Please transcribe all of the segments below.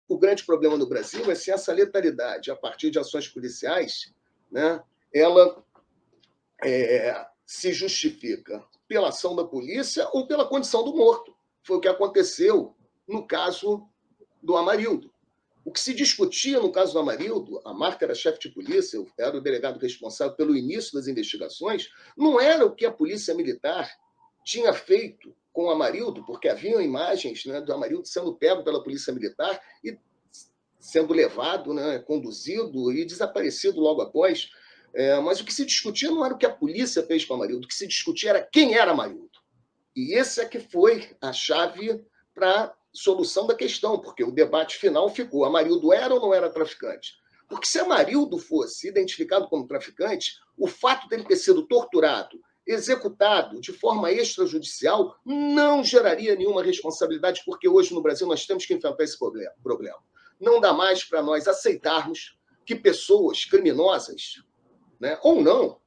o grande problema no Brasil é se essa letalidade, a partir de ações policiais, né, ela se justifica pela ação da polícia ou pela condição do morto. Foi o que aconteceu no caso do Amarildo. O que se discutia no caso do Amarildo, a Marta era chefe de polícia, eu era o delegado responsável pelo início das investigações, não era o que a polícia militar tinha feito com o Amarildo, porque haviam imagens, né, do Amarildo sendo pego pela polícia militar e sendo levado, né, conduzido e desaparecido logo após. Mas o que se discutia não era o que a polícia fez com o Amarildo, o que se discutia era quem era Amarildo. E esse é que foi a chave para a solução da questão, porque o debate final ficou: Amarildo era ou não era traficante? Porque se Amarildo fosse identificado como traficante, o fato dele ter sido torturado, executado de forma extrajudicial, não geraria nenhuma responsabilidade, porque hoje no Brasil nós temos que enfrentar esse problema. Não dá mais para nós aceitarmos que pessoas criminosas, né, ou não,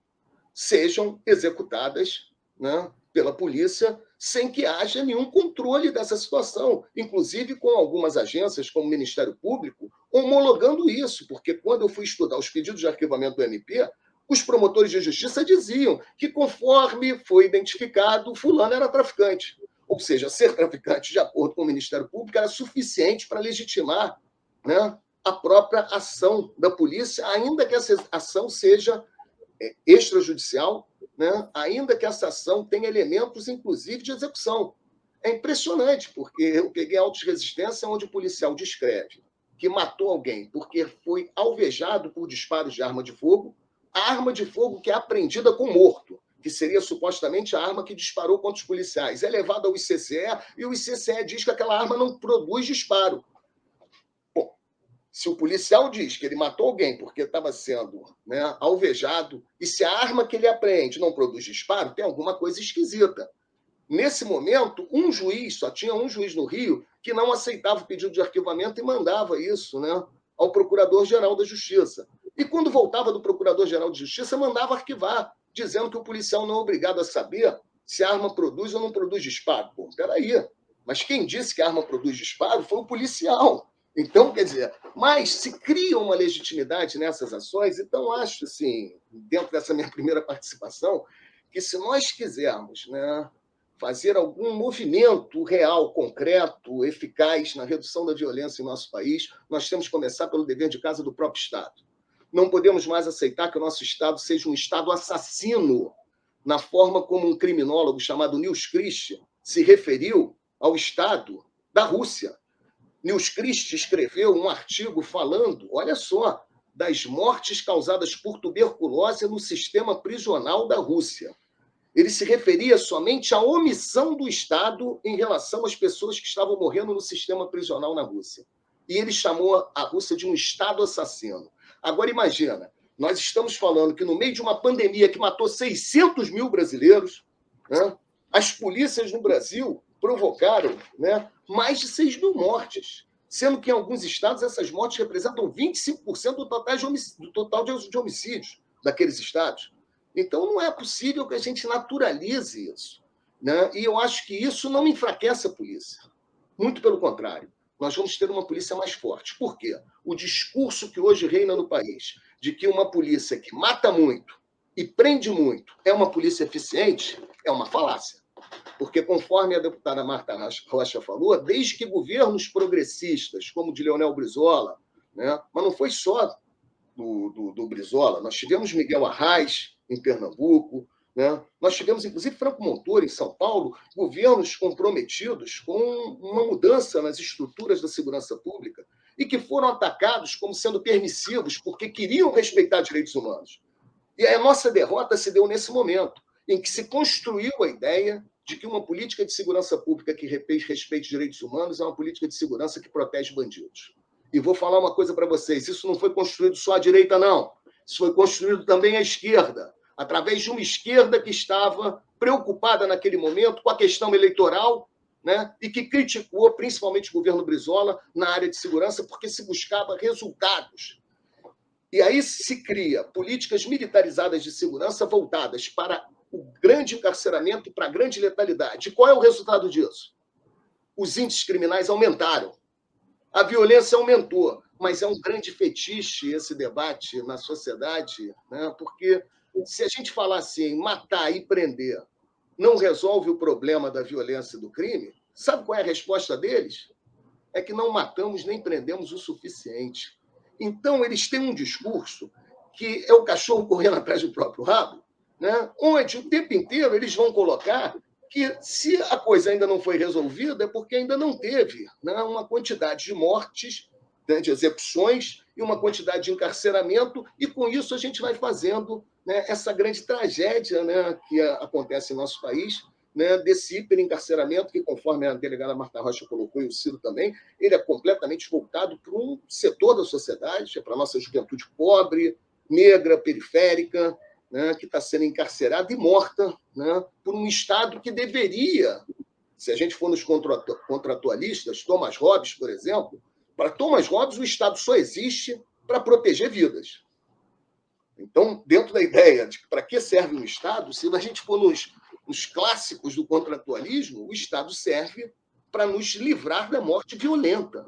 sejam executadas, né, pela polícia sem que haja nenhum controle dessa situação, inclusive com algumas agências, como o Ministério Público, homologando isso, porque quando eu fui estudar os pedidos de arquivamento do MP, os promotores de justiça diziam que, conforme foi identificado, fulano era traficante. Ou seja, ser traficante, de acordo com o Ministério Público, era suficiente para legitimar, né, a própria ação da polícia, ainda que essa ação seja extrajudicial, né, ainda que essa ação tenha elementos, inclusive, de execução. É impressionante, porque eu peguei autos de resistência onde o policial descreve que matou alguém porque foi alvejado por disparos de arma de fogo, a arma de fogo que é apreendida com morto, que seria supostamente a arma que disparou contra os policiais. É levada ao ICCE e o ICCE diz que aquela arma não produz disparo. Se o policial diz que ele matou alguém porque estava sendo, né, alvejado, e se a arma que ele apreende não produz disparo, tem alguma coisa esquisita. Nesse momento, só tinha um juiz no Rio que não aceitava o pedido de arquivamento e mandava isso, né, ao Procurador-Geral da Justiça. E quando voltava do Procurador-Geral de Justiça, mandava arquivar, dizendo que o policial não é obrigado a saber se a arma produz ou não produz disparo. Pô, peraí, mas quem disse que a arma produz disparo foi o policial. Então, quer dizer, mas se cria uma legitimidade nessas ações, então acho, assim, dentro dessa minha primeira participação, que se nós quisermos, né, fazer algum movimento real, concreto, eficaz na redução da violência em nosso país, nós temos que começar pelo dever de casa do próprio Estado. Não podemos mais aceitar que o nosso Estado seja um Estado assassino, na forma como um criminólogo chamado Nils Christian se referiu ao Estado da Rússia. Nils Christ escreveu um artigo falando, olha só, das mortes causadas por tuberculose no sistema prisional da Rússia. Ele se referia somente à omissão do Estado em relação às pessoas que estavam morrendo no sistema prisional na Rússia. E ele chamou a Rússia de um Estado assassino. Agora imagina, nós estamos falando que no meio de uma pandemia que matou 600 mil brasileiros, né, as polícias no Brasil provocaram, né, mais de 6 mil mortes, sendo que em alguns estados essas mortes representam 25% do total de homicídios daqueles estados. Então não é possível que a gente naturalize isso, né? E eu acho que isso não enfraquece a polícia. Muito pelo contrário. Nós vamos ter uma polícia mais forte. Por quê? O discurso que hoje reina no país de que uma polícia que mata muito e prende muito é uma polícia eficiente é uma falácia. Porque, conforme a deputada Marta Rocha falou, desde que governos progressistas, como o de Leonel Brizola, né, mas não foi só do Brizola, nós tivemos Miguel Arraes, em Pernambuco, né? Nós tivemos, inclusive, Franco Montoro, em São Paulo, governos comprometidos com uma mudança nas estruturas da segurança pública e que foram atacados como sendo permissivos porque queriam respeitar direitos humanos. E a nossa derrota se deu nesse momento, em que se construiu a ideia de que uma política de segurança pública que respeite direitos humanos é uma política de segurança que protege bandidos. E vou falar uma coisa para vocês, isso não foi construído só à direita, não. Isso foi construído também à esquerda, através de uma esquerda que estava preocupada naquele momento com a questão eleitoral, né, e que criticou principalmente o governo Brizola na área de segurança porque se buscava resultados. E aí se cria políticas militarizadas de segurança voltadas para o grande encarceramento e para a grande letalidade. E qual é o resultado disso? Os índices criminais aumentaram. A violência aumentou, mas é um grande fetiche esse debate na sociedade, né? Porque se a gente falar assim, matar e prender não resolve o problema da violência e do crime, sabe qual é a resposta deles? É que não matamos nem prendemos o suficiente. Então, eles têm um discurso que é o cachorro correndo atrás do próprio rabo, né? Onde o tempo inteiro eles vão colocar que se a coisa ainda não foi resolvida é porque ainda não teve, né, uma quantidade de mortes, né, de execuções e uma quantidade de encarceramento, e com isso a gente vai fazendo, né, essa grande tragédia, né, que acontece em nosso país, né, desse hiperencarceramento que, conforme a delegada Marta Rocha colocou, e o Ciro também, ele é completamente voltado para um setor da sociedade, é para a nossa juventude pobre, negra, periférica, né, que está sendo encarcerada e morta, né, por um Estado que deveria, se a gente for nos contratualistas, Thomas Hobbes, por exemplo, para Thomas Hobbes o Estado só existe para proteger vidas. Então, dentro da ideia de para que serve um Estado, se a gente for nos clássicos do contratualismo, o Estado serve para nos livrar da morte violenta.